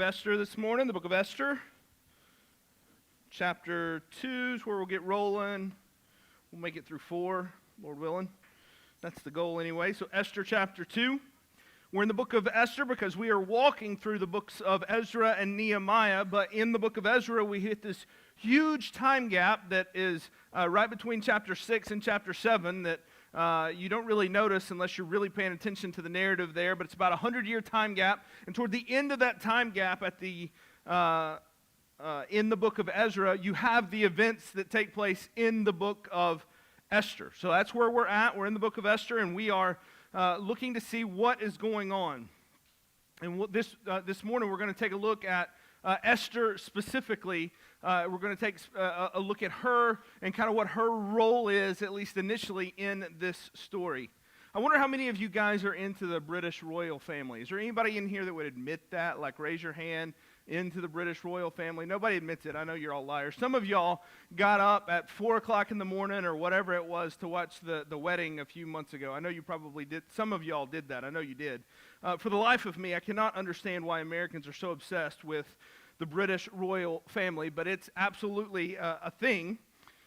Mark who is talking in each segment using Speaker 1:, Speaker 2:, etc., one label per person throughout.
Speaker 1: Esther this morning, the book of Esther. Chapter 2 is where we'll get rolling. We'll make it through 4, Lord willing. That's the goal anyway. So Esther chapter 2. We're in the book of Esther because we are walking through the books of Ezra and Nehemiah, but in the book of Ezra we hit this huge time gap that is right between chapter 6 and chapter 7 that you don't really notice unless you're really paying attention to the narrative there, but it's about a 100-year time gap, and toward the end of that time gap at the in the book of Ezra, you have the events that take place in the book of Esther. So that's where we're at. We're in the book of Esther, and we are looking to see what is going on. And this morning we're going to take a look at Esther specifically. We're going to take a look at her and kind of what her role is, at least initially, in this story. I wonder how many of you guys are into the British royal family. Is there anybody in here that would admit that? Like, raise your hand. Into the British royal family. Nobody admits it. I know you're all liars. Some of y'all got up at 4 o'clock in the morning or whatever it was to watch the wedding a few months ago. I know you probably did. Some of y'all did that. I know you did. For the life of me, I cannot understand why Americans are so obsessed with the British royal family, but it's absolutely a thing.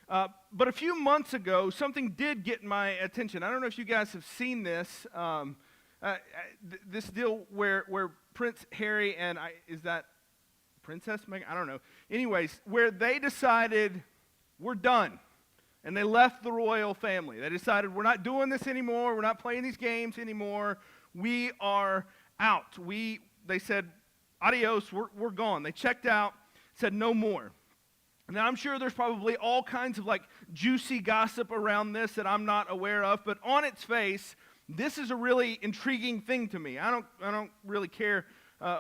Speaker 1: But a few months ago, something did get my attention. I don't know if you guys have seen this. This deal where Prince Harry and is that Princess Meghan? I don't know. Anyways, where they decided we're done. And they left the royal family. They decided we're not doing this anymore. We're not playing these games anymore. We are out. They said, adios, we're gone. They checked out, said no more. Now, I'm sure there's probably all kinds of like juicy gossip around this that I'm not aware of, but on its face, this is a really intriguing thing to me. I don't really care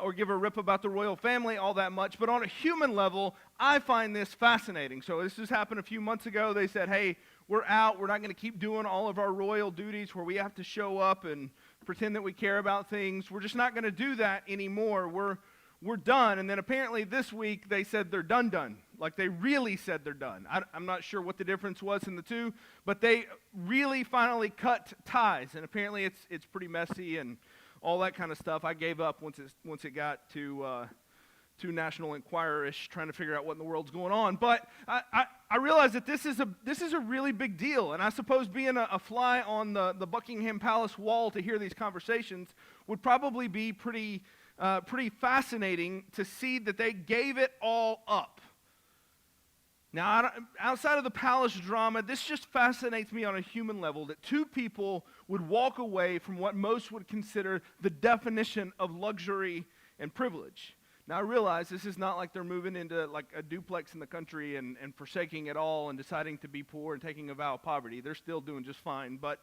Speaker 1: or give a rip about the royal family all that much, but on a human level, I find this fascinating. So this just happened a few months ago. They said, hey, we're out. We're not going to keep doing all of our royal duties where we have to show up and pretend that we care about things. We're just not going to do that anymore. We're done. And then apparently this week they said they're done. Like they really said they're done. I'm not sure what the difference was in the two, but they really finally cut ties. And apparently it's pretty messy and all that kind of stuff. I gave up once it got to National Enquirer-ish, trying to figure out what in the world's going on. But I realized that this is a really big deal. And I suppose being a fly on the Buckingham Palace wall to hear these conversations would probably be pretty fascinating to see that they gave it all up. Now, outside of the palace drama, this just fascinates me on a human level, that two people would walk away from what most would consider the definition of luxury and privilege. Now, I realize this is not like they're moving into like a duplex in the country and forsaking it all and deciding to be poor and taking a vow of poverty. They're still doing just fine, but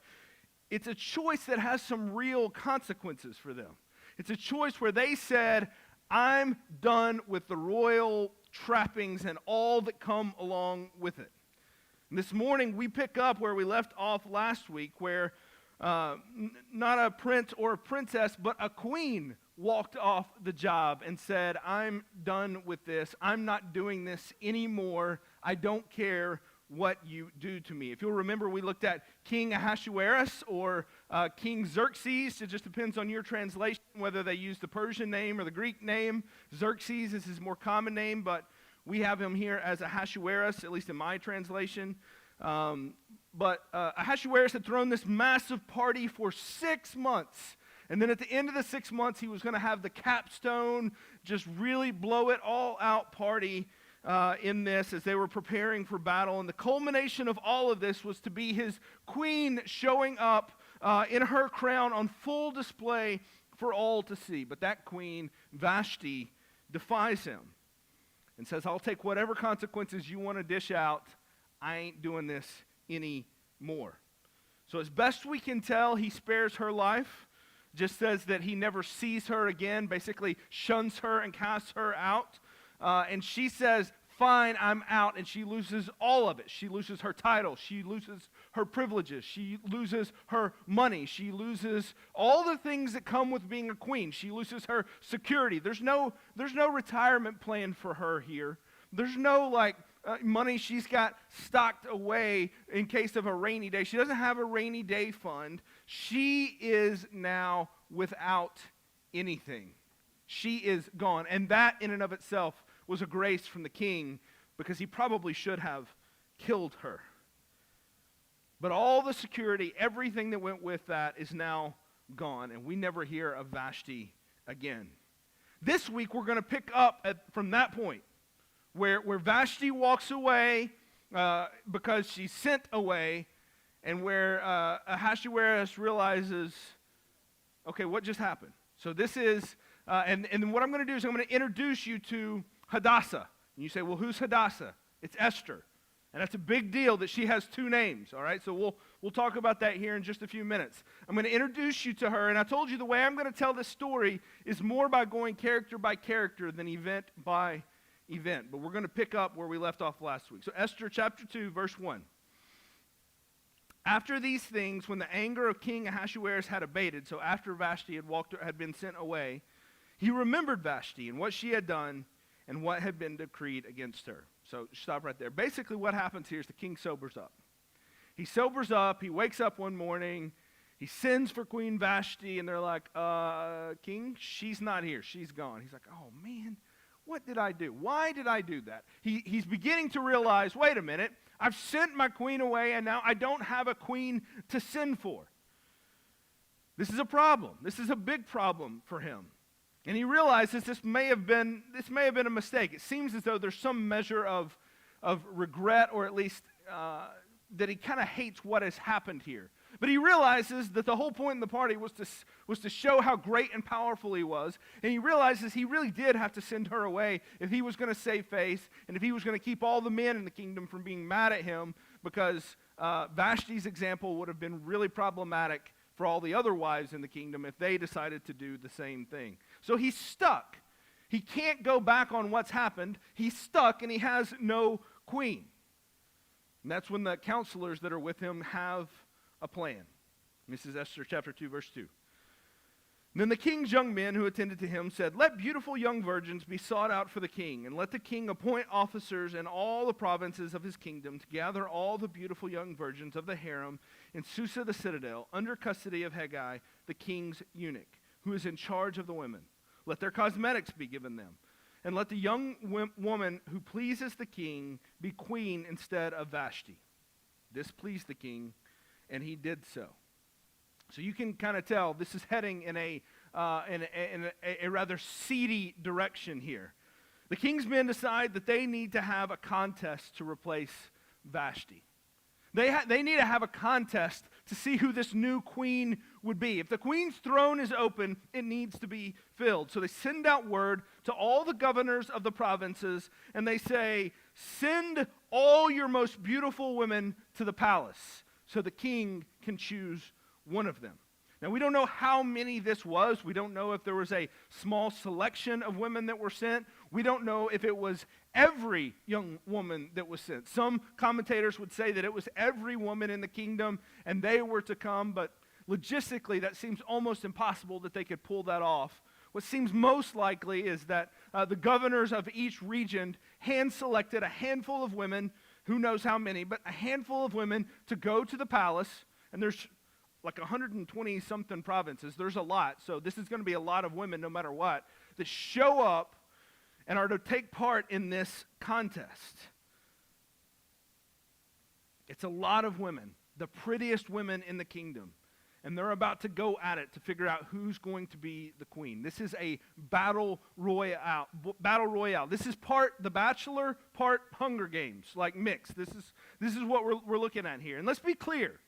Speaker 1: it's a choice that has some real consequences for them. It's a choice where they said, I'm done with the royal trappings and all that come along with it. And this morning we pick up where we left off last week, where not a prince or a princess, but a queen walked off the job and said, I'm done with this. I'm not doing this anymore. I don't care what you do to me. If you'll remember, we looked at King Ahasuerus or King Xerxes. It just depends on your translation, whether they use the Persian name or the Greek name. Xerxes is his more common name, but we have him here as Ahasuerus, at least in my translation. But Ahasuerus had thrown this massive party for 6 months. And then at the end of the 6 months, he was going to have the capstone, just really blow it all out party in this as they were preparing for battle. And the culmination of all of this was to be his queen showing up in her crown on full display for all to see. But that queen, Vashti, defies him and says, I'll take whatever consequences you want to dish out. I ain't doing this anymore. So as best we can tell, he spares her life. Just says that he never sees her again, basically shuns her and casts her out. And she says, fine, I'm out, and she loses all of it. She loses her title. She loses her privileges. She loses her money. She loses all the things that come with being a queen. She loses her security. There's no retirement plan for her here. There's no money she's got stocked away in case of a rainy day. She doesn't have a rainy day fund. She is now without anything. She is gone. And that in and of itself was a grace from the king, because he probably should have killed her. But all the security, everything that went with that is now gone, and we never hear of Vashti again. This week we're going to pick up from that point where Vashti walks away because she's sent away, and where Ahasuerus realizes, okay, what just happened? So this is, and what I'm going to do is I'm going to introduce you to Hadassah. And you say, well, who's Hadassah? It's Esther. And that's a big deal that she has two names, all right? So we'll talk about that here in just a few minutes. I'm going to introduce you to her, and I told you the way I'm going to tell this story is more by going character by character than event by event. But we're going to pick up where we left off last week. So Esther chapter 2, verse 1. After these things, when the anger of King Ahasuerus had abated, so after Vashti had been sent away, he remembered Vashti and what she had done and what had been decreed against her. So stop right there. Basically what happens here is the king sobers up. He sobers up, he wakes up one morning, he sends for Queen Vashti, and they're like, King, she's not here, she's gone. He's like, oh man, what did I do? Why did I do that? He's beginning to realize, wait a minute, I've sent my queen away, and now I don't have a queen to send for. This is a problem. This is a big problem for him. And he realizes this may have been a mistake. It seems as though there's some measure of regret, or at least that he kind of hates what has happened here. But he realizes that the whole point in the party was to show how great and powerful he was. And he realizes he really did have to send her away if he was going to save face, and if he was going to keep all the men in the kingdom from being mad at him, because Vashti's example would have been really problematic for all the other wives in the kingdom if they decided to do the same thing. So he's stuck. He can't go back on what's happened. He's stuck, and he has no queen. And that's when the counselors that are with him have a plan. This is Esther chapter 2, verse 2. Then the king's young men who attended to him said, let beautiful young virgins be sought out for the king, and let the king appoint officers in all the provinces of his kingdom to gather all the beautiful young virgins of the harem in Susa the citadel, under custody of Hegai, the king's eunuch, who is in charge of the women. Let their cosmetics be given them, and let the young woman who pleases the king be queen instead of Vashti. This pleased the king, and he did so. So you can kind of tell this is heading in a rather seedy direction here. The king's men decide that they need to have a contest to replace Vashti. They need to have a contest to see who this new queen would be. If the queen's throne is open, it needs to be filled. So they send out word to all the governors of the provinces, and they say, send all your most beautiful women to the palace so the king can choose one of them. Now, we don't know how many this was. We don't know if there was a small selection of women that were sent. We don't know if it was every young woman that was sent. Some commentators would say that it was every woman in the kingdom, and they were to come, but logistically, that seems almost impossible that they could pull that off. What seems most likely is that the governors of each region hand-selected a handful of women, who knows how many, but a handful of women to go to the palace, and there's like 120-something provinces. There's a lot, so this is going to be a lot of women no matter what, that show up and are to take part in this contest. It's a lot of women, the prettiest women in the kingdom, and they're about to go at it to figure out who's going to be the queen. This is a battle royale. This is part The Bachelor, part Hunger Games, like mixed. This is what we're looking at here. And let's be clear.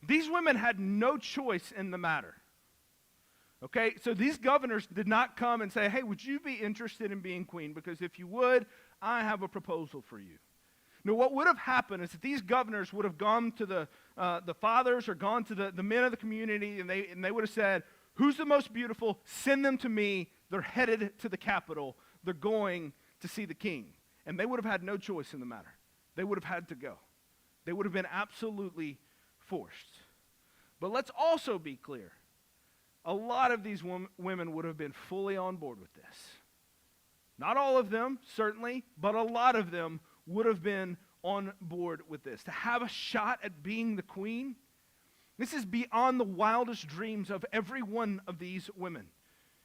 Speaker 1: These women had no choice in the matter. Okay, so these governors did not come and say, hey, would you be interested in being queen? Because if you would, I have a proposal for you. No, what would have happened is that these governors would have gone to the fathers or gone to the men of the community, and they would have said, who's the most beautiful? Send them to me. They're headed to the capital. They're going to see the king. And they would have had no choice in the matter. They would have had to go. They would have been absolutely forced. But let's also be clear. A lot of these women would have been fully on board with this. Not all of them, certainly, but a lot of them would have been on board with this. To have a shot at being the queen, this is beyond the wildest dreams of every one of these women.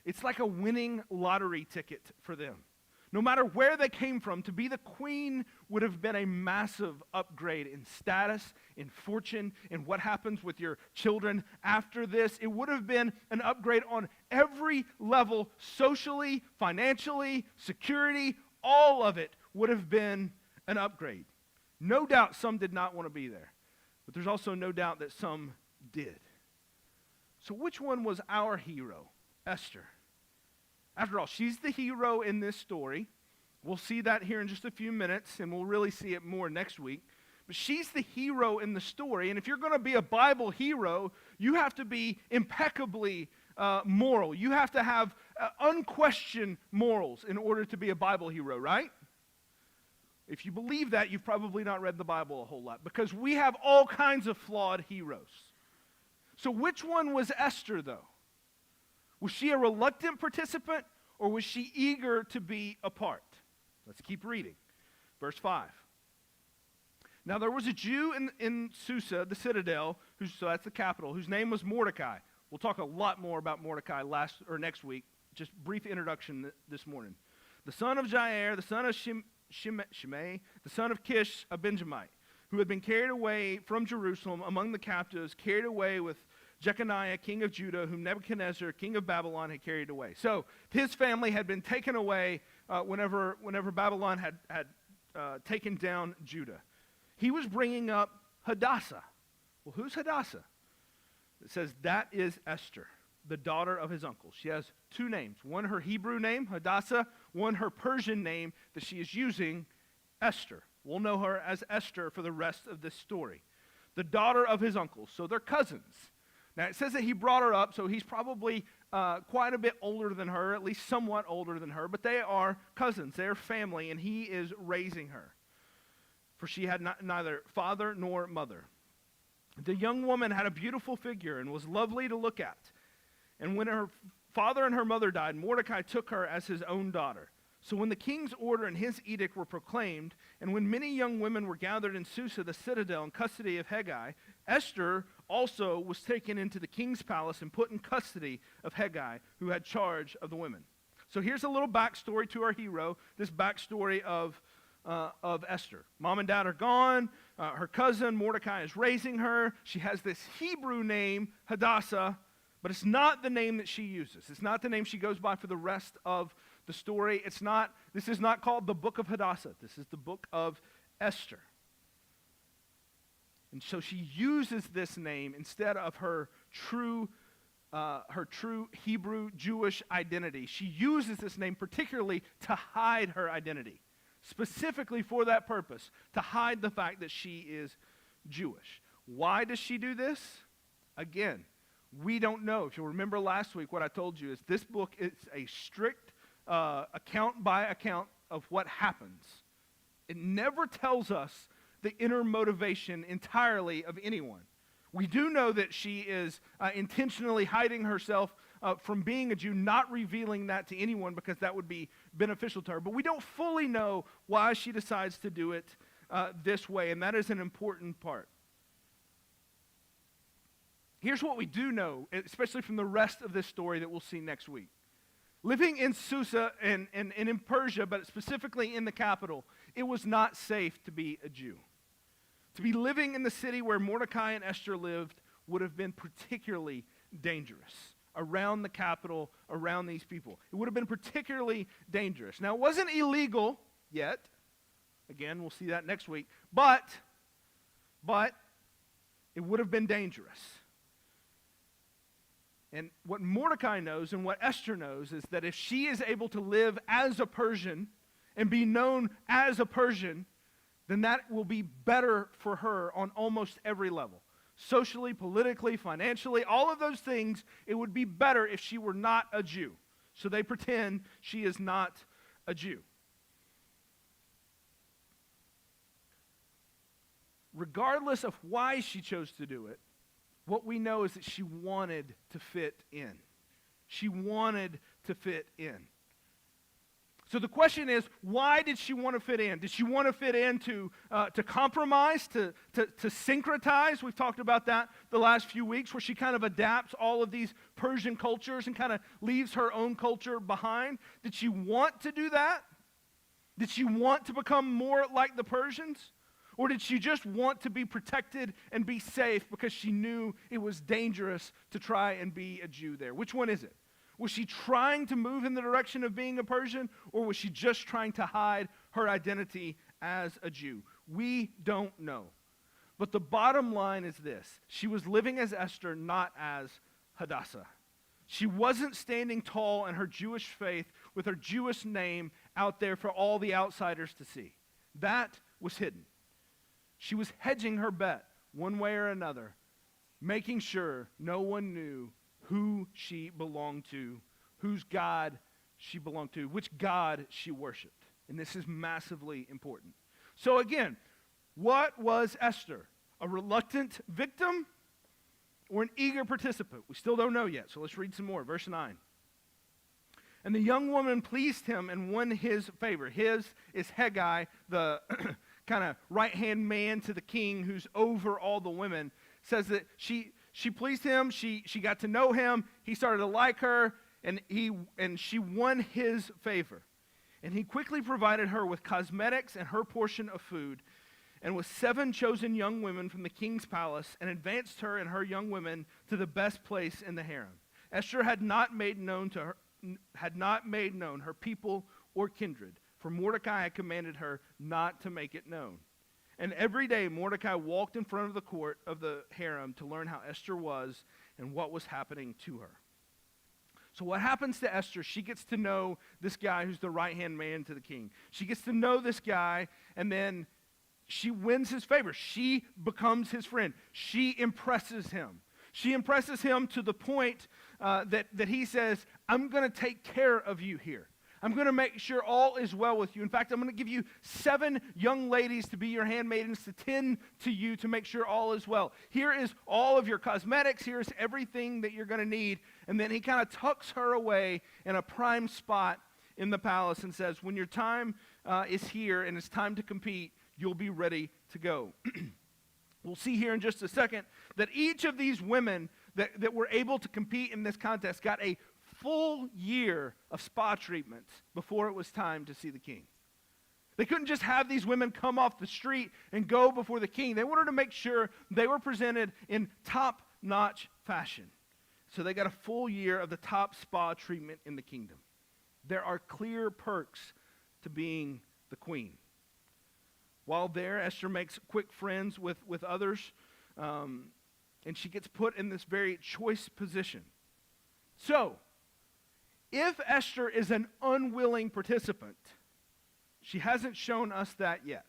Speaker 1: It's like a winning lottery ticket for them. No matter where they came from, to be the queen would have been a massive upgrade in status, in fortune, in what happens with your children after this. It would have been an upgrade on every level, socially, financially, security, all of it would have been an upgrade. No doubt some did not want to be there, but there's also no doubt that some did. So which one was our hero? Esther. After all, she's the hero in this story. We'll see that here in just a few minutes, and we'll really see it more next week. But she's the hero in the story, and if you're going to be a Bible hero, you have to be impeccably moral. You have to have unquestioned morals in order to be a Bible hero, right? If you believe that, you've probably not read the Bible a whole lot, because we have all kinds of flawed heroes. So which one was Esther, though? Was she a reluctant participant, or was she eager to be a part? Let's keep reading. Verse 5. Now there was a Jew in Susa, the citadel, so that's the capital, whose name was Mordecai. We'll talk a lot more about Mordecai next week. Just brief introduction this morning. The son of Jair, the son of Shimei, the son of Kish, a Benjamite, who had been carried away from Jerusalem among the captives, carried away with Jeconiah, king of Judah, whom Nebuchadnezzar, king of Babylon, had carried away. So his family had been taken away whenever Babylon had taken down Judah. He was bringing up Hadassah. Well, who's Hadassah? It says that is Esther, the daughter of his uncle. She has two names. One her Hebrew name, Hadassah. One her Persian name that she is using, Esther. We'll know her as Esther for the rest of this story. The daughter of his uncle. So they're cousins. Now, it says that he brought her up, so he's probably quite a bit older than her, at least somewhat older than her, but they are cousins. They are family, and he is raising her. For she had neither father nor mother. The young woman had a beautiful figure and was lovely to look at. And when her father and her mother died, Mordecai took her as his own daughter. So when the king's order and his edict were proclaimed, and when many young women were gathered in Susa, the citadel, in custody of Hegai, Esther also was taken into the king's palace and put in custody of Hegai, who had charge of the women. So here's a little backstory to our hero, this backstory of Esther. Mom and dad are gone. Her cousin Mordecai is raising her. She has this Hebrew name, Hadassah, but it's not the name that she uses. It's not the name she goes by for the rest of the story. This is not called the book of Hadassah. This is the book of Esther. And so she uses this name instead of her true Hebrew Jewish identity. She uses this name particularly to hide her identity, specifically for that purpose, to hide the fact that she is Jewish. Why does she do this? Again, we don't know. If you'll remember last week, what I told you is this book is a strict account by account of what happens. It never tells us the inner motivation entirely of anyone. We do know that she is intentionally hiding herself from being a Jew, not revealing that to anyone because that would be beneficial to her. But we don't fully know why she decides to do it this way, and that is an important part. Here's what we do know, especially from the rest of this story that we'll see next week. Living in Susa and in Persia, but specifically in the capital, it was not safe to be a Jew. To be living in the city where Mordecai and Esther lived would have been particularly dangerous. Around the capital, around these people. It would have been particularly dangerous. Now, it wasn't illegal yet. Again, we'll see that next week. But it would have been dangerous. And what Mordecai knows and what Esther knows is that if she is able to live as a Persian and be known as a Persian, then that will be better for her on almost every level. Socially, politically, financially, all of those things, it would be better if she were not a Jew. So they pretend she is not a Jew. Regardless of why she chose to do it, what we know is that she wanted to fit in. She wanted to fit in. So the question is, why did she want to fit in? Did she want to fit in to compromise, to syncretize? We've talked about that the last few weeks, where she kind of adapts all of these Persian cultures and kind of leaves her own culture behind. Did she want to do that? Did she want to become more like the Persians? Or did she just want to be protected and be safe because she knew it was dangerous to try and be a Jew there? Which one is it? Was she trying to move in the direction of being a Persian, or was she just trying to hide her identity as a Jew? We don't know. But the bottom line is this: she was living as Esther, not as Hadassah. She wasn't standing tall in her Jewish faith with her Jewish name out there for all the outsiders to see. That was hidden. She was hedging her bet one way or another, making sure no one knew who she belonged to, whose God she belonged to, which God she worshiped. And this is massively important. So again, what was Esther? A reluctant victim or an eager participant? We still don't know yet, so let's read some more. Verse 9. And the young woman pleased him and won his favor. His is Hegai, the kind of right-hand man to the king who's over all the women. Says that she pleased him, she got to know him, he started to like her, and she won his favor. And he quickly provided her with cosmetics and her portion of food, and with 7 chosen young women from the king's palace, and advanced her and her young women to the best place in the harem. Esther had not made known her people or kindred, for Mordecai had commanded her not to make it known. And every day Mordecai walked in front of the court of the harem to learn how Esther was and what was happening to her. So what happens to Esther? She gets to know this guy who's the right-hand man to the king. She gets to know this guy, and then she wins his favor. She becomes his friend. She impresses him. She impresses him to the point that he says, I'm going to take care of you here. I'm going to make sure all is well with you. In fact, I'm going to give you 7 young ladies to be your handmaidens, to tend to you, to make sure all is well. Here is all of your cosmetics. Here's everything that you're going to need. And then he kind of tucks her away in a prime spot in the palace and says, when your time is here and it's time to compete, you'll be ready to go. We'll see here in just a second that each of these women that were able to compete in this contest got a full year of spa treatments before it was time to see the king. They couldn't just have these women come off the street and go before the king. They wanted to make sure they were presented in top-notch fashion. So they got a full year of the top spa treatment in the kingdom. There are clear perks to being the queen. While there, Esther makes quick friends with others, and she gets put in this very choice position. So, if Esther is an unwilling participant, she hasn't shown us that yet.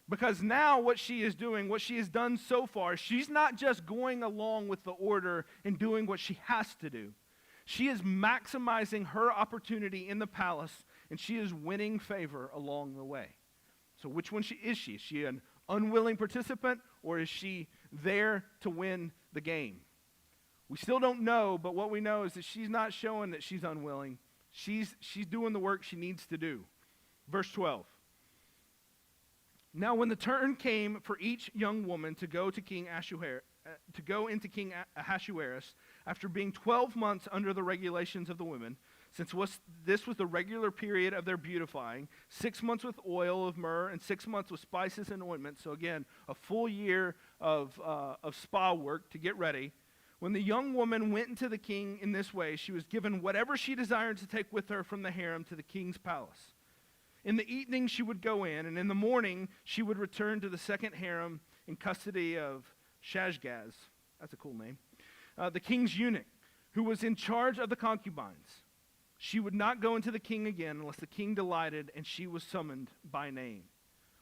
Speaker 1: Because now what she is doing, what she has done so far, she's not just going along with the order and doing what she has to do. She is maximizing her opportunity in the palace, and she is winning favor along the way. So which one is she? Is she an unwilling participant, or is she there to win the game? We still don't know, but what we know is that she's not showing that she's unwilling. She's doing the work she needs to do. Verse 12. Now when the turn came for each young woman to go into King Ahasuerus, after being 12 months under the regulations of the women, since this was the regular period of their beautifying, 6 months with oil of myrrh and 6 months with spices and ointments. So again, a full year of spa work to get ready. When the young woman went into the king in this way, she was given whatever she desired to take with her from the harem to the king's palace. In the evening she would go in, and in the morning she would return to the second harem in custody of Shashgaz. That's a cool name. The king's eunuch, who was in charge of the concubines. She would not go into the king again unless the king delighted, and she was summoned by name.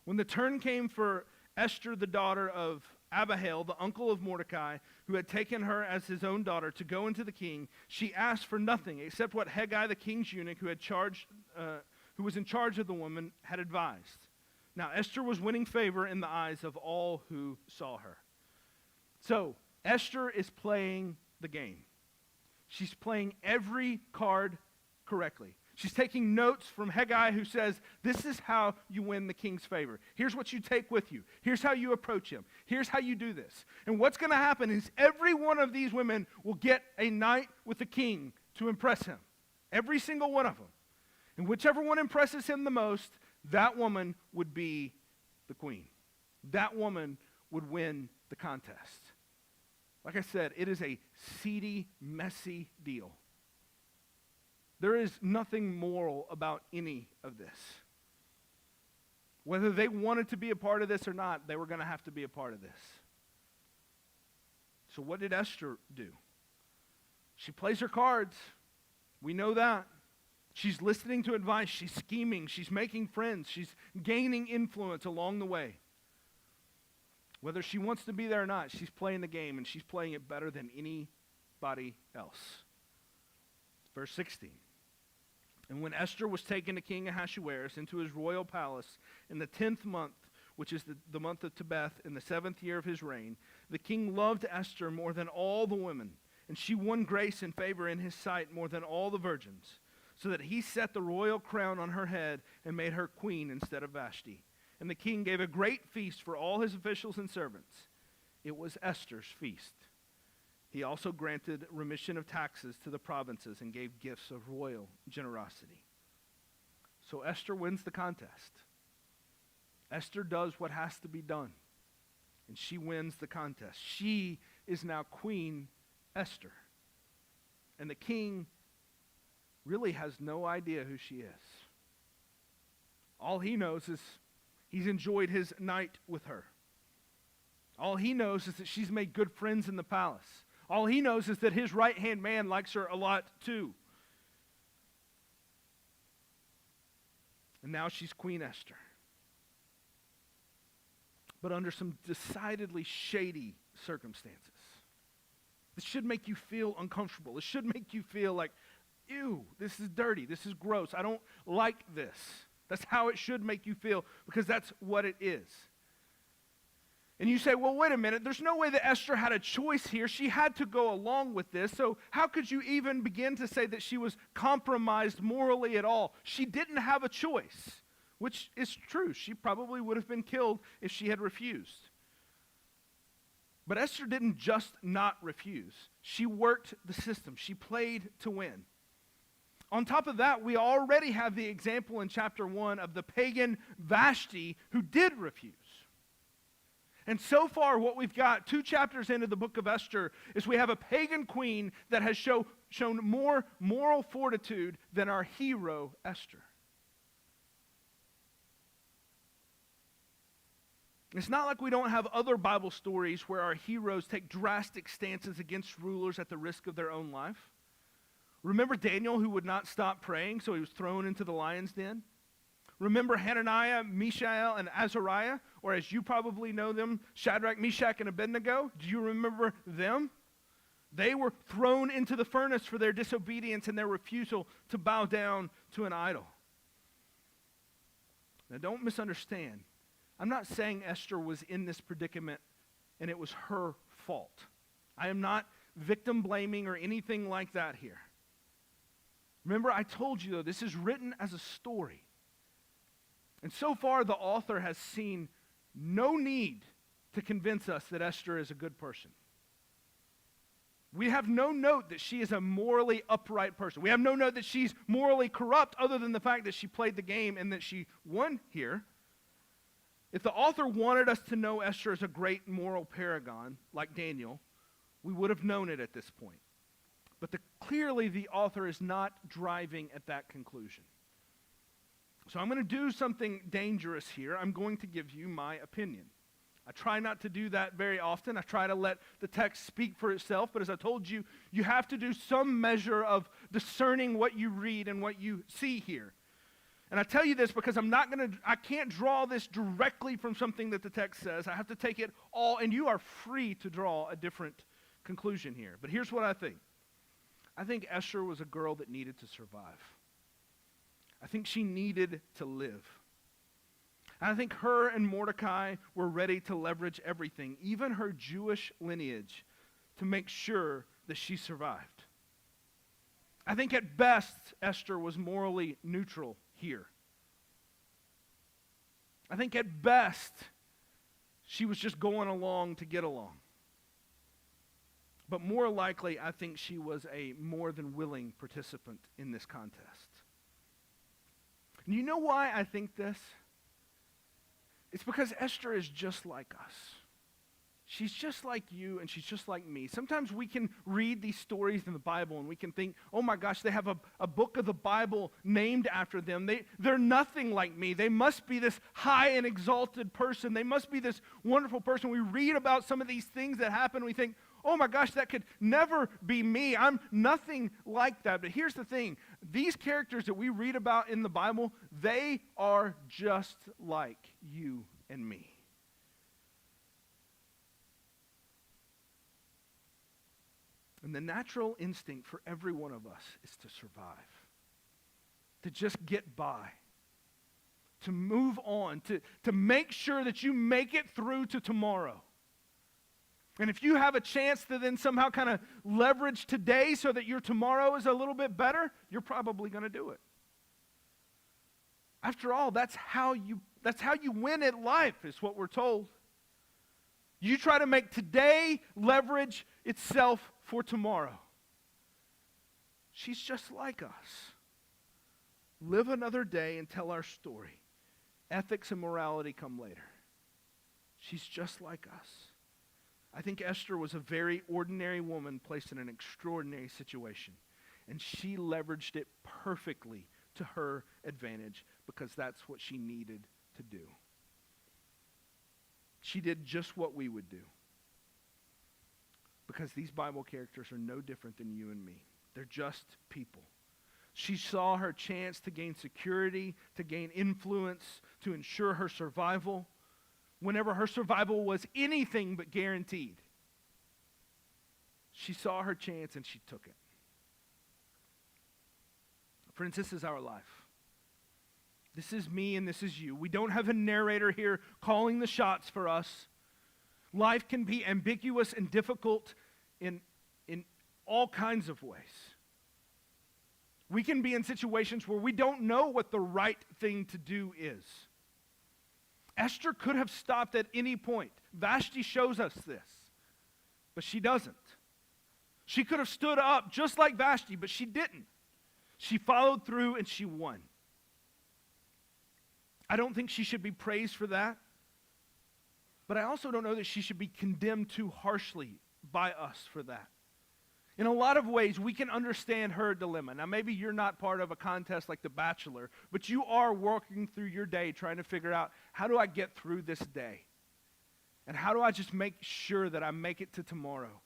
Speaker 1: When the turn came for Esther, the daughter of Abihail, the uncle of Mordecai, who had taken her as his own daughter, to go into the king, she asked for nothing except what Hegai, the king's eunuch, who was in charge of the woman, had advised. Now Esther was winning favor in the eyes of all who saw her. So Esther is playing the game. She's playing every card correctly. She's taking notes from Haggai, who says, this is how you win the king's favor. Here's what you take with you. Here's how you approach him. Here's how you do this. And what's going to happen is every one of these women will get a night with the king to impress him. Every single one of them. And whichever one impresses him the most, that woman would be the queen. That woman would win the contest. Like I said, it is a seedy, messy deal. There is nothing moral about any of this. Whether they wanted to be a part of this or not, they were going to have to be a part of this. So what did Esther do? She plays her cards. We know that. She's listening to advice. She's scheming. She's making friends. She's gaining influence along the way. Whether she wants to be there or not, she's playing the game, and she's playing it better than anybody else. Verse 16. And when Esther was taken to King Ahasuerus into his royal palace in the 10th month, which is the month of Tebeth, in the 7th year of his reign, the king loved Esther more than all the women, and she won grace and favor in his sight more than all the virgins, so that he set the royal crown on her head and made her queen instead of Vashti. And the king gave a great feast for all his officials and servants. It was Esther's feast. He also granted remission of taxes to the provinces and gave gifts of royal generosity. So Esther wins the contest. Esther does what has to be done, and she wins the contest. She is now Queen Esther. And the king really has no idea who she is. All he knows is he's enjoyed his night with her. All he knows is that she's made good friends in the palace. All he knows is that his right-hand man likes her a lot too. And now she's Queen Esther. But under some decidedly shady circumstances. This should make you feel uncomfortable. This should make you feel like, ew, this is dirty, this is gross, I don't like this. That's how it should make you feel, because that's what it is. And you say, well, wait a minute, there's no way that Esther had a choice here. She had to go along with this. So how could you even begin to say that she was compromised morally at all? She didn't have a choice, which is true. She probably would have been killed if she had refused. But Esther didn't just not refuse. She worked the system. She played to win. On top of that, we already have the example in chapter 1 of the pagan Vashti who did refuse. And so far, what we've got 2 chapters into the book of Esther is we have a pagan queen that has shown more moral fortitude than our hero, Esther. It's not like we don't have other Bible stories where our heroes take drastic stances against rulers at the risk of their own life. Remember Daniel, who would not stop praying, so he was thrown into the lion's den? Remember Hananiah, Mishael, and Azariah, or as you probably know them, Shadrach, Meshach, and Abednego? Do you remember them? They were thrown into the furnace for their disobedience and their refusal to bow down to an idol. Now don't misunderstand. I'm not saying Esther was in this predicament and it was her fault. I am not victim blaming or anything like that here. Remember, I told you, though, this is written as a story. And so far, the author has seen no need to convince us that Esther is a good person. We have no note that she is a morally upright person. We have no note that she's morally corrupt other than the fact that she played the game and that she won here. If the author wanted us to know Esther as a great moral paragon, like Daniel, we would have known it at this point. But clearly the author is not driving at that conclusion. So I'm going to do something dangerous here. I'm going to give you my opinion. I try not to do that very often. I try to let the text speak for itself. But as I told you, you have to do some measure of discerning what you read and what you see here. And I tell you this because I can't draw this directly from something that the text says. I have to take it all, and you are free to draw a different conclusion here. But here's what I think. I think Esther was a girl that needed to survive. I think she needed to live. And I think her and Mordecai were ready to leverage everything, even her Jewish lineage, to make sure that she survived. I think at best, Esther was morally neutral here. I think at best, she was just going along to get along. But more likely, I think she was a more than willing participant in this contest. And you know why I think this? It's because Esther is just like us. She's just like you and she's just like me. Sometimes we can read these stories in the Bible and we can think, oh my gosh, they have a book of the Bible named after them. They're nothing like me. They must be this high and exalted person. They must be this wonderful person. We read about some of these things that happen and we think, oh my gosh, that could never be me. I'm nothing like that. But here's the thing. These characters that we read about in the Bible, they are just like you and me. And the natural instinct for every one of us is to survive, to just get by, to move on, to make sure that you make it through to tomorrow. And if you have a chance to then somehow kind of leverage today so that your tomorrow is a little bit better, you're probably going to do it. After all, that's how you win at life, is what we're told. You try to make today leverage itself for tomorrow. She's just like us. Live another day and tell our story. Ethics and morality come later. She's just like us. I think Esther was a very ordinary woman placed in an extraordinary situation. And she leveraged it perfectly to her advantage because that's what she needed to do. She did just what we would do. Because these Bible characters are no different than you and me. They're just people. She saw her chance to gain security, to gain influence, to ensure her survival, whenever her survival was anything but guaranteed. She saw her chance and she took it. Friends, this is our life. This is me and this is you. We don't have a narrator here calling the shots for us. Life can be ambiguous and difficult in all kinds of ways. We can be in situations where we don't know what the right thing to do is. Esther could have stopped at any point. Vashti shows us this, but she doesn't. She could have stood up just like Vashti, but she didn't. She followed through and she won. I don't think she should be praised for that, but I also don't know that she should be condemned too harshly by us for that. In a lot of ways, we can understand her dilemma. Now, maybe you're not part of a contest like The Bachelor, but you are working through your day trying to figure out, how do I get through this day? And how do I just make sure that I make it to tomorrow?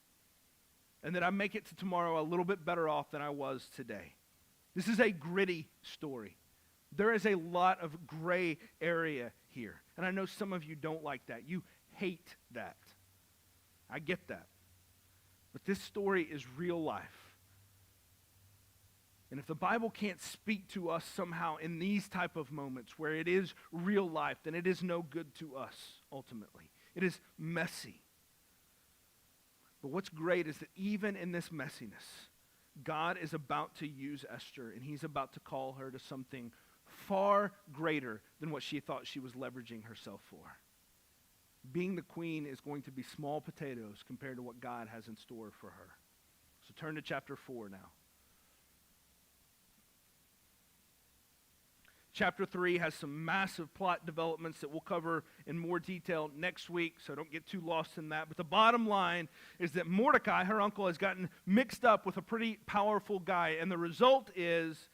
Speaker 1: And that I make it to tomorrow a little bit better off than I was today. This is a gritty story. There is a lot of gray area here. And I know some of you don't like that. You hate that. I get that. But this story is real life. And if the Bible can't speak to us somehow in these type of moments where it is real life, then it is no good to us, ultimately. It is messy. But what's great is that even in this messiness, God is about to use Esther, and he's about to call her to something far greater than what she thought she was leveraging herself for. Being the queen is going to be small potatoes compared to what God has in store for her. So turn to chapter 4 now. Chapter 3 has some massive plot developments that we'll cover in more detail next week, so don't get too lost in that. But the bottom line is that Mordecai, her uncle, has gotten mixed up with a pretty powerful guy, and the result is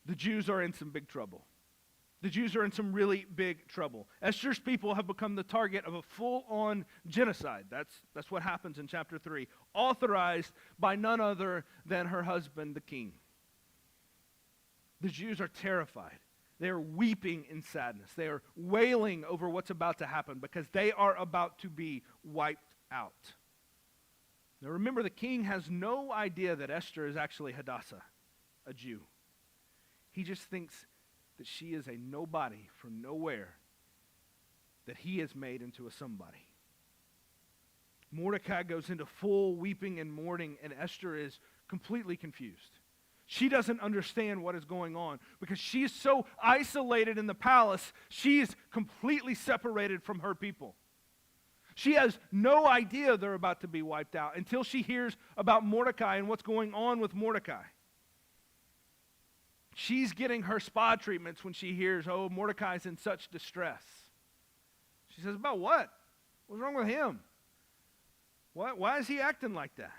Speaker 1: the Jews are in some big trouble. The Jews are in some really big trouble. Esther's people have become the target of a full-on genocide. That's what happens in chapter 3, authorized by none other than her husband, the king. The Jews are terrified. They are weeping in sadness. They are wailing over what's about to happen because they are about to be wiped out. Now remember, the king has no idea that Esther is actually Hadassah, a Jew. He just thinks that she is a nobody from nowhere that he has made into a somebody. Mordecai goes into full weeping and mourning, and Esther is completely confused. She doesn't understand what is going on because she is so isolated in the palace, she is completely separated from her people. She has no idea they're about to be wiped out until she hears about Mordecai and what's going on with Mordecai. She's getting her spa treatments when she hears, oh, Mordecai's in such distress. She says, about what? What's wrong with him? Why is he acting like that?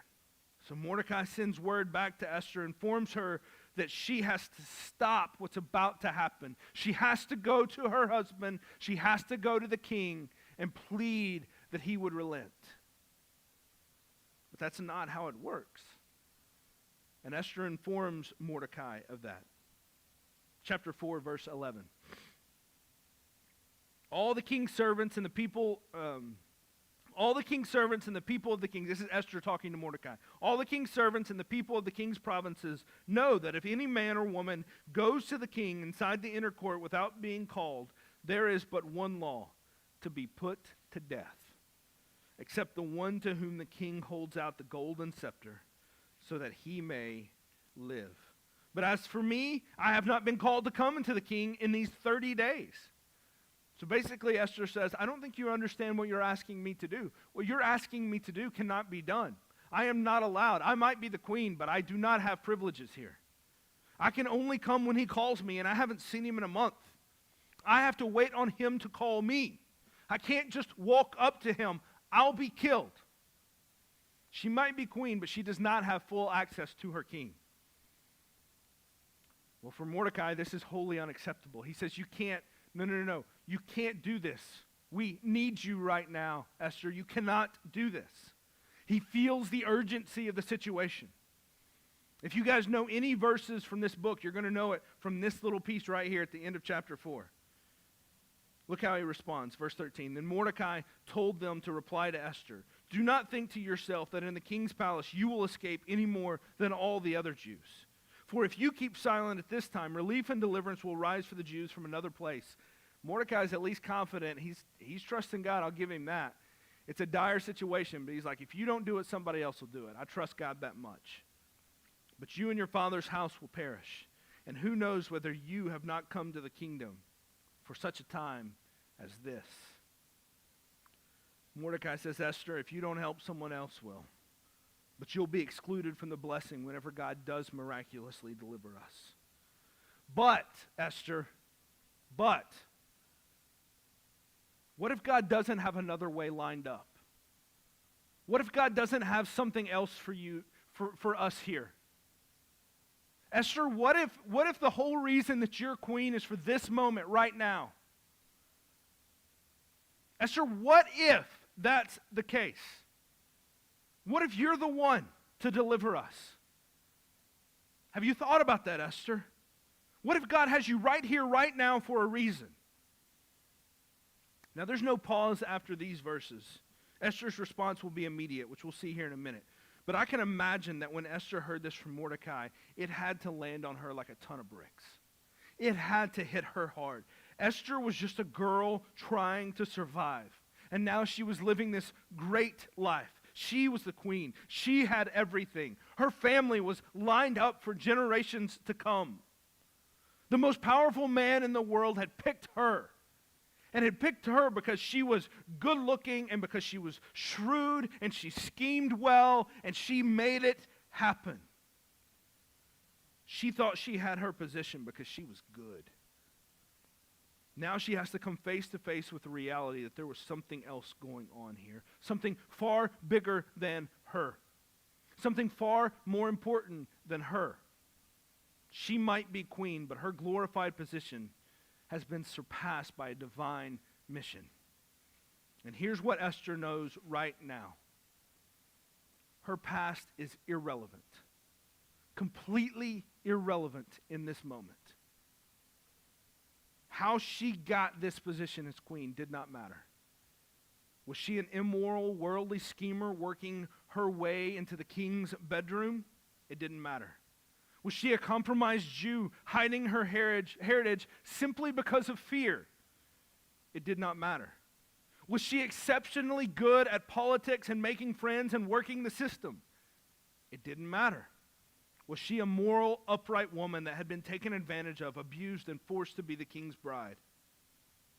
Speaker 1: So Mordecai sends word back to Esther, informs her that she has to stop what's about to happen. She has to go to her husband. She has to go to the king and plead that he would relent. But that's not how it works. And Esther informs Mordecai of that. Chapter 4, verse 11. All the king's servants and the people of the king, this is Esther talking to Mordecai. All the king's servants and the people of the king's provinces know that if any man or woman goes to the king inside the inner court without being called, there is but one law, to be put to death, except the one to whom the king holds out the golden scepter, so that he may live. But as for me, I have not been called to come into the king in these 30 days. So basically, Esther says, I don't think you understand what you're asking me to do. What you're asking me to do cannot be done. I am not allowed. I might be the queen, but I do not have privileges here. I can only come when he calls me, and I haven't seen him in a month. I have to wait on him to call me. I can't just walk up to him. I'll be killed. She might be queen, but she does not have full access to her king. Well, for Mordecai, this is wholly unacceptable. He says, No. You can't do this. We need you right now, Esther. You cannot do this. He feels the urgency of the situation. If you guys know any verses from this book, you're going to know it from this little piece right here at the end of chapter 4. Look how he responds. Verse 13. Then Mordecai told them to reply to Esther, do not think to yourself that in the king's palace you will escape any more than all the other Jews. For if you keep silent at this time, relief and deliverance will rise for the Jews from another place. Mordecai is at least confident. He's trusting God. I'll give him that. It's a dire situation, but he's like, if you don't do it, somebody else will do it. I trust God that much. But you and your father's house will perish. And who knows whether you have not come to the kingdom for such a time as this. Mordecai says, Esther, if you don't help, someone else will. But you'll be excluded from the blessing whenever God does miraculously deliver us. But, Esther, what if God doesn't have another way lined up? What if God doesn't have something else for you, for us here? Esther, what if the whole reason that you're queen is for this moment right now? Esther, what if that's the case? What if you're the one to deliver us? Have you thought about that, Esther? What if God has you right here, right now for a reason? Now, there's no pause after these verses. Esther's response will be immediate, which we'll see here in a minute. But I can imagine that when Esther heard this from Mordecai, it had to land on her like a ton of bricks. It had to hit her hard. Esther was just a girl trying to survive. And now she was living this great life. She was the queen. She had everything. Her family was lined up for generations to come. The most powerful man in the world had picked her. And had picked her because she was good looking and because she was shrewd and she schemed well and she made it happen. She thought she had her position because she was good. Now she has to come face to face with the reality that there was something else going on here. Something far bigger than her. Something far more important than her. She might be queen, but her glorified position has been surpassed by a divine mission. And here's what Esther knows right now. Her past is irrelevant. Completely irrelevant in this moment. How she got this position as queen did not matter. Was she an immoral, worldly schemer working her way into the king's bedroom? It didn't matter. Was she a compromised Jew hiding her heritage simply because of fear? It did not matter. Was she exceptionally good at politics and making friends and working the system? It didn't matter. Was she a moral, upright woman that had been taken advantage of, abused, and forced to be the king's bride?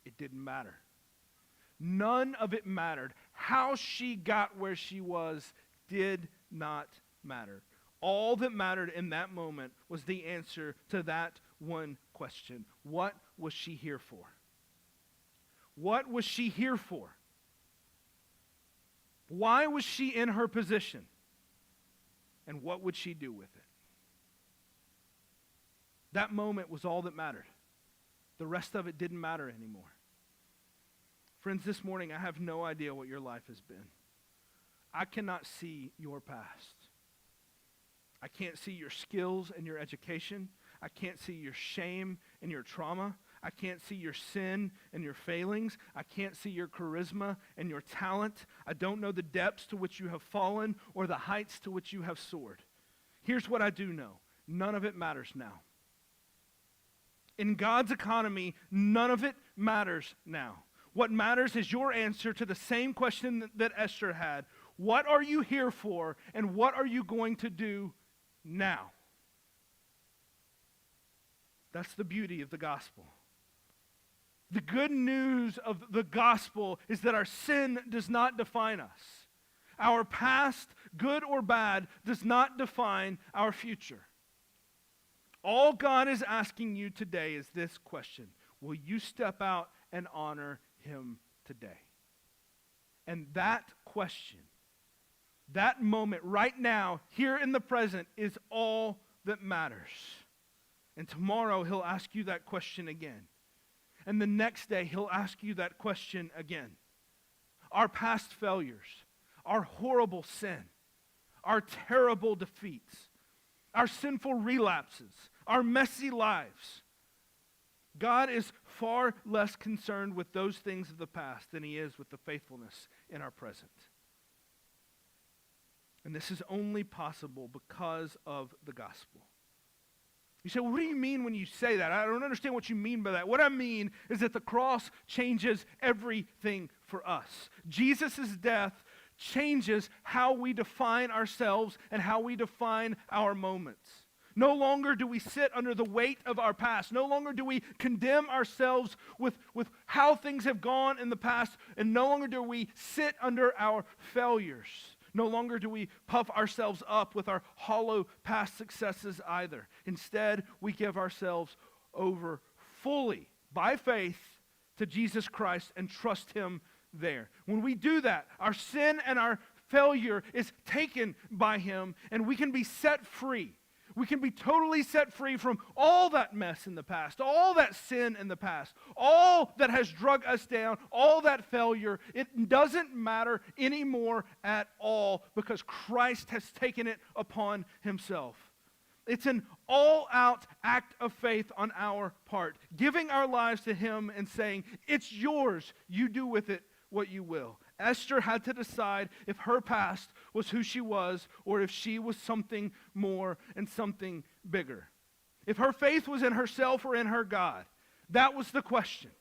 Speaker 1: It didn't matter. None of it mattered. How she got where she was did not matter. All that mattered in that moment was the answer to that one question. What was she here for? What was she here for? Why was she in her position? And what would she do with it? That moment was all that mattered. The rest of it didn't matter anymore. Friends, this morning I have no idea what your life has been. I cannot see your past. I can't see your skills and your education. I can't see your shame and your trauma. I can't see your sin and your failings. I can't see your charisma and your talent. I don't know the depths to which you have fallen or the heights to which you have soared. Here's what I do know. None of it matters now. In God's economy, none of it matters now. What matters is your answer to the same question that Esther had. What are you here for, and what are you going to do now? That's the beauty of the gospel. The good news of the gospel is that our sin does not define us. Our past, good or bad, does not define our future. All God is asking you today is this question: will you step out and honor him today? And that question, that moment right now, here in the present, is all that matters. And tomorrow he'll ask you that question again. And the next day he'll ask you that question again. Our past failures, our horrible sin, our terrible defeats, our sinful relapses, our messy lives. God is far less concerned with those things of the past than he is with the faithfulness in our present. And this is only possible because of the gospel. You say, well, what do you mean when you say that? I don't understand what you mean by that. What I mean is that the cross changes everything for us. Jesus' death changes how we define ourselves and how we define our moments. No longer do we sit under the weight of our past. No longer do we condemn ourselves with how things have gone in the past. And no longer do we sit under our failures. No longer do we puff ourselves up with our hollow past successes either. Instead, we give ourselves over fully, by faith, to Jesus Christ and trust him there. When we do that, our sin and our failure is taken by him, and we can be set free. We can be totally set free from all that mess in the past, all that sin in the past, all that has drug us down, all that failure. It doesn't matter anymore at all because Christ has taken it upon himself. It's an all-out act of faith on our part, giving our lives to him and saying, it's yours, you do with it what you will. Esther had to decide if her past was who she was or if she was something more and something bigger. If her faith was in herself or in her God. That was the question.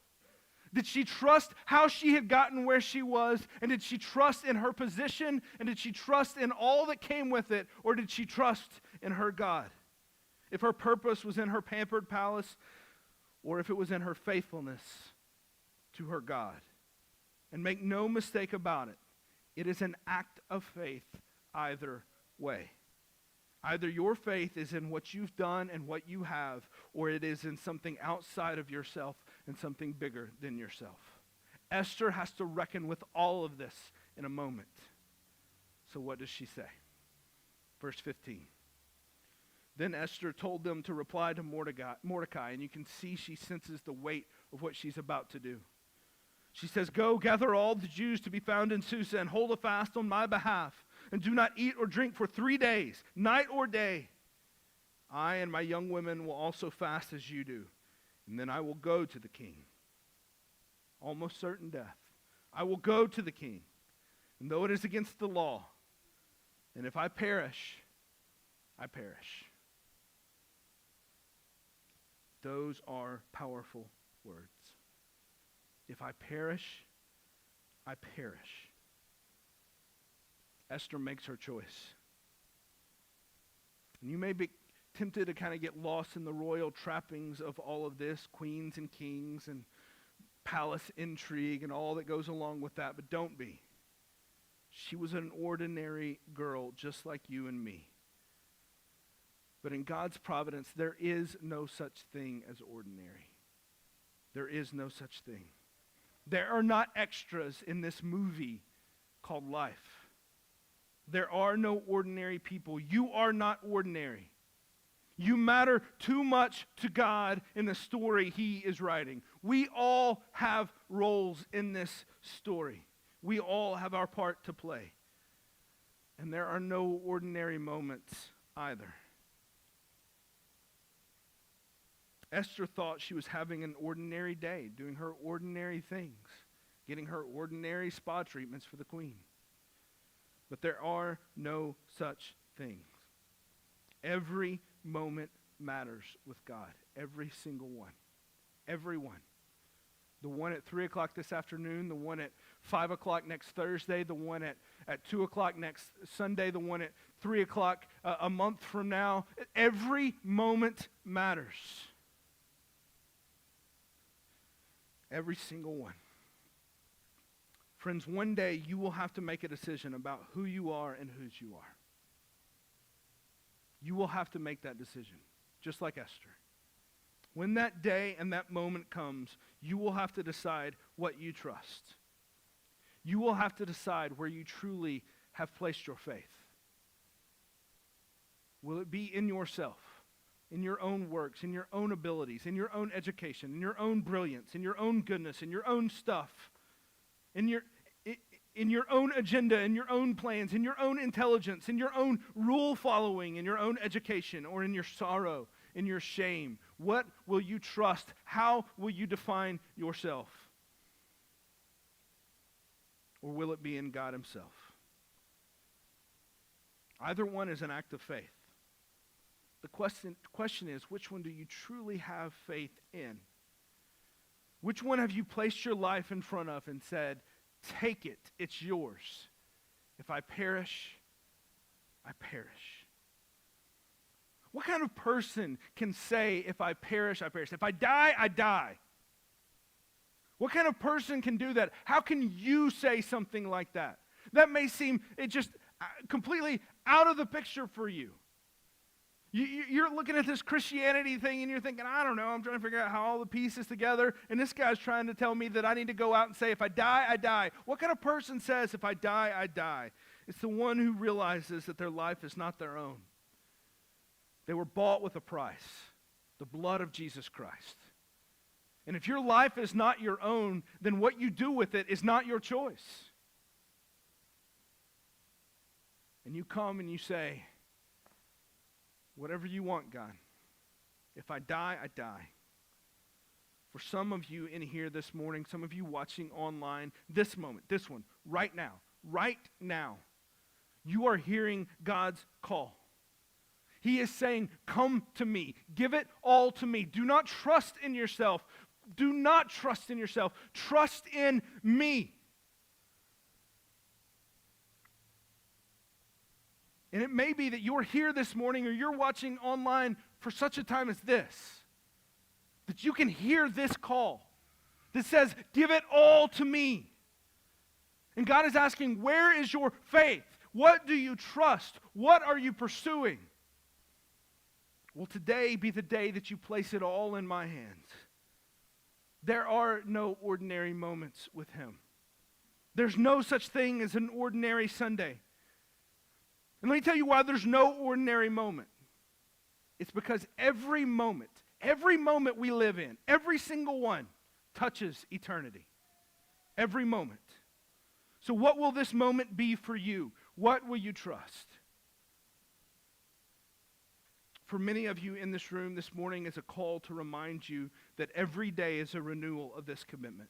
Speaker 1: Did she trust how she had gotten where she was? And did she trust in her position? And did she trust in all that came with it? Or did she trust in her God? If her purpose was in her pampered palace or if it was in her faithfulness to her God. And make no mistake about it, it is an act of faith either way. Either your faith is in what you've done and what you have, or it is in something outside of yourself and something bigger than yourself. Esther has to reckon with all of this in a moment. So what does she say? Verse 15. Then Esther told them to reply to Mordecai, and you can see she senses the weight of what she's about to do. She says, go gather all the Jews to be found in Susa and hold a fast on my behalf and do not eat or drink for 3 days, night or day. I and my young women will also fast as you do, and then I will go to the king. Almost certain death. I will go to the king, and though it is against the law, and if I perish, I perish. Those are powerful words. If I perish, I perish. Esther makes her choice. And you may be tempted to kind of get lost in the royal trappings of all of this, queens and kings and palace intrigue and all that goes along with that, but don't be. She was an ordinary girl just like you and me. But in God's providence, there is no such thing as ordinary. There is no such thing. There are not extras in this movie called life. There are no ordinary people. You are not ordinary. You matter too much to God in the story He is writing. We all have roles in this story. We all have our part to play. And there are no ordinary moments either. Esther thought she was having an ordinary day, doing her ordinary things, getting her ordinary spa treatments for the queen. But there are no such things. Every moment matters with God. Every single one. Every one. The one at 3 o'clock this afternoon, the one at 5 o'clock next Thursday, the one at 2 o'clock next Sunday, the one at 3 o'clock a month from now. Every moment matters. Every single one. Friends, one day you will have to make a decision about who you are and whose you are. You will have to make that decision, just like Esther. When that day and that moment comes, you will have to decide what you trust. You will have to decide where you truly have placed your faith. Will it be in yourself? In your own works, in your own abilities, in your own education, in your own brilliance, in your own goodness, in your own stuff, in your own agenda, in your own plans, in your own intelligence, in your own rule following, in your own education, or in your sorrow, in your shame? What will you trust? How will you define yourself? Or will it be in God Himself? Either one is an act of faith. The question is, which one do you truly have faith in? Which one have you placed your life in front of and said, take it, it's yours. If I perish, I perish. What kind of person can say, if I perish, I perish? If I die, I die. What kind of person can do that? How can you say something like that? That may seem just completely out of the picture for you. You're looking at this Christianity thing and you're thinking, I don't know, I'm trying to figure out how all the pieces together, and this guy's trying to tell me that I need to go out and say, if I die, I die. What kind of person says, if I die, I die? It's the one who realizes that their life is not their own. They were bought with a price, the blood of Jesus Christ. And if your life is not your own, then what you do with it is not your choice. And you come and you say, whatever you want, God. If I die, I die. For some of you in here this morning, some of you watching online, this moment, this one, right now, you are hearing God's call. He is saying, come to me. Give it all to me. Do not trust in yourself. Do not trust in yourself. Trust in me. And it may be that you're here this morning or you're watching online for such a time as this, that you can hear this call that says, give it all to me. And God is asking, where is your faith? What do you trust? What are you pursuing? Will today be the day that you place it all in my hands? There are no ordinary moments with Him. There's no such thing as an ordinary Sunday. And let me tell you why there's no ordinary moment. It's because every moment we live in, every single one, touches eternity. Every moment. So what will this moment be for you? What will you trust? For many of you in this room this morning is a call to remind you that every day is a renewal of this commitment.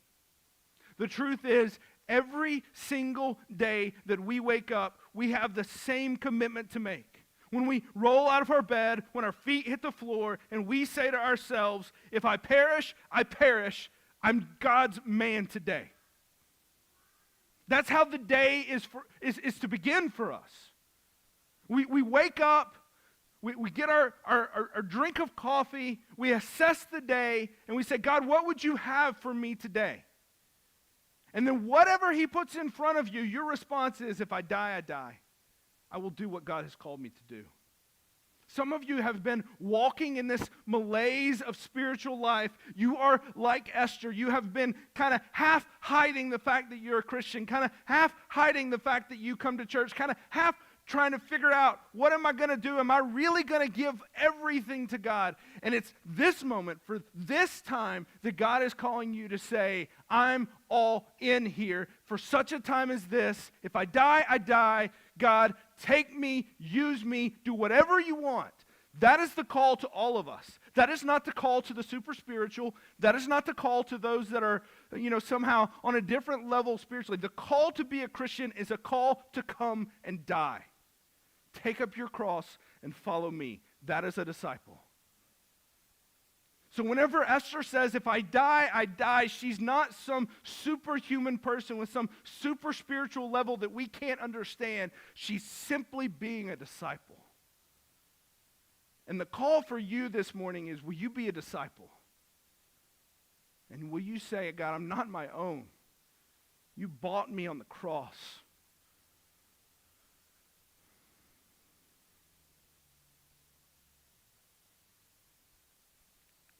Speaker 1: The truth is, every single day that we wake up, we have the same commitment to make. When we roll out of our bed, when our feet hit the floor, and we say to ourselves, if I perish, I perish. I'm God's man today. That's how the day is to begin for us. We wake up, We get our drink of coffee, we assess the day, and we say, God, what would you have for me today? And then whatever he puts in front of you, your response is, if I die, I die. I will do what God has called me to do. Some of you have been walking in this malaise of spiritual life. You are like Esther. You have been kind of half hiding the fact that you're a Christian, kind of half hiding the fact that you come to church, kind of half trying to figure out, what am I going to do? Am I really going to give everything to God? And it's this moment, for this time, that God is calling you to say, I'm all in here for such a time as this. If I die, I die. God, take me, use me, do whatever you want. That is the call to all of us. That is not the call to the super spiritual. That is not the call to those that are, somehow on a different level spiritually. The call to be a Christian is a call to come and die. Take up your cross and follow me. That is a disciple. So whenever Esther says, if I die, I die, she's not some superhuman person with some super spiritual level that we can't understand. She's simply being a disciple. And the call for you this morning is, will you be a disciple? And will you say, God, I'm not my own. You bought me on the cross.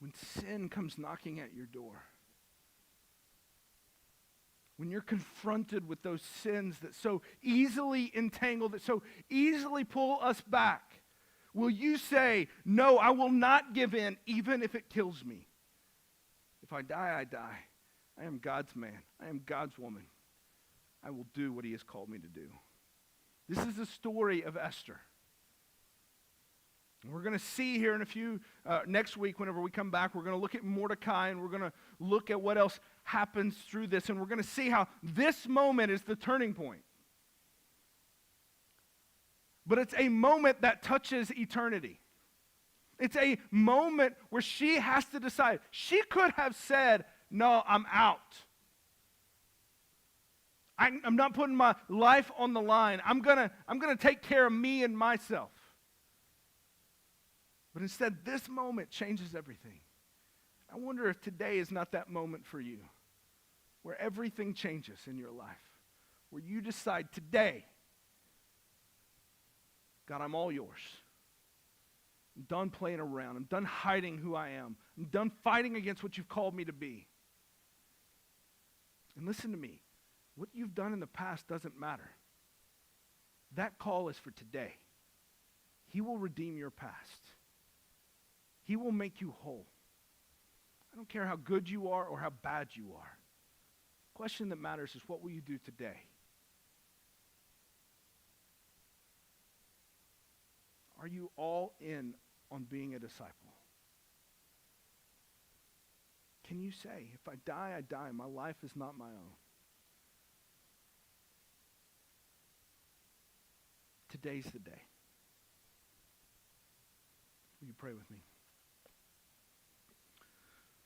Speaker 1: When sin comes knocking at your door, when you're confronted with those sins that so easily entangle, that so easily pull us back, will you say, no, I will not give in, even if it kills me? If I die, I die. I am God's man. I am God's woman. I will do what he has called me to do. This is the story of Esther. We're going to see here in a few, next week, whenever we come back, we're going to look at Mordecai, and we're going to look at what else happens through this, and we're going to see how this moment is the turning point. But it's a moment that touches eternity. It's a moment where she has to decide. She could have said, no, I'm out. I'm not putting my life on the line. I'm gonna take care of me and myself. But instead, this moment changes everything. I wonder if today is not that moment for you, where everything changes in your life, where you decide today, God, I'm all yours. I'm done playing around. I'm done hiding who I am. I'm done fighting against what you've called me to be. And listen to me. What you've done in the past doesn't matter. That call is for today. He will redeem your past. He will make you whole. I don't care how good you are or how bad you are. The question that matters is, what will you do today? Are you all in on being a disciple? Can you say, if I die, I die. My life is not my own. Today's the day. Will you pray with me?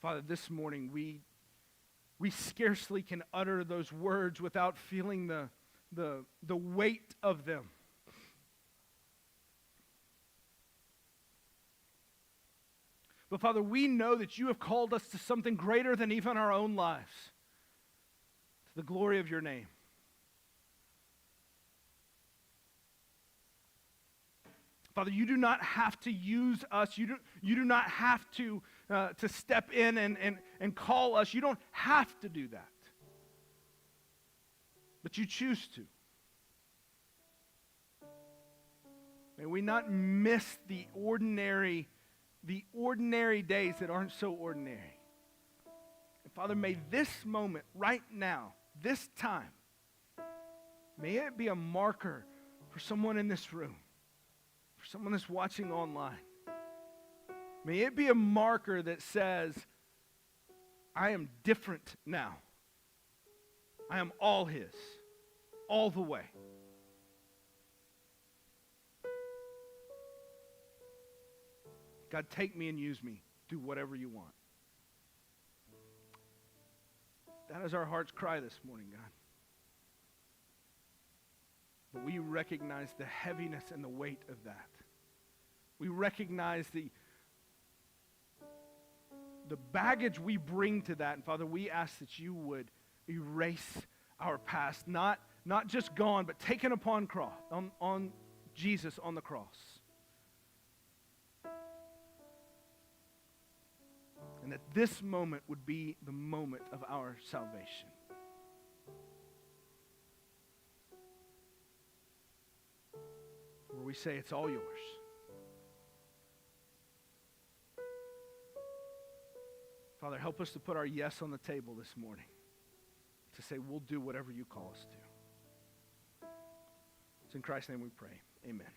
Speaker 1: Father, this morning we scarcely can utter those words without feeling the weight of them. But Father, we know that you have called us to something greater than even our own lives, to the glory of your name. Father, you do not have to use us. You do not have to step in and call us. You don't have to do that. But you choose to. May we not miss the ordinary days that aren't so ordinary. And Father, may this moment right now, this time, may it be a marker for someone in this room, for someone that's watching online. May it be a marker that says, I am different now. I am all his, all the way. God, take me and use me. Do whatever you want. That is our heart's cry this morning, God. But we recognize the heaviness and the weight of that. We recognize the baggage we bring to that. And Father, we ask that you would erase our past, not just gone, but taken upon cross, on Jesus on the cross. And that this moment would be the moment of our salvation. Where we say it's all yours. Father, help us to put our yes on the table this morning. To say we'll do whatever you call us to. It's in Christ's name we pray. Amen.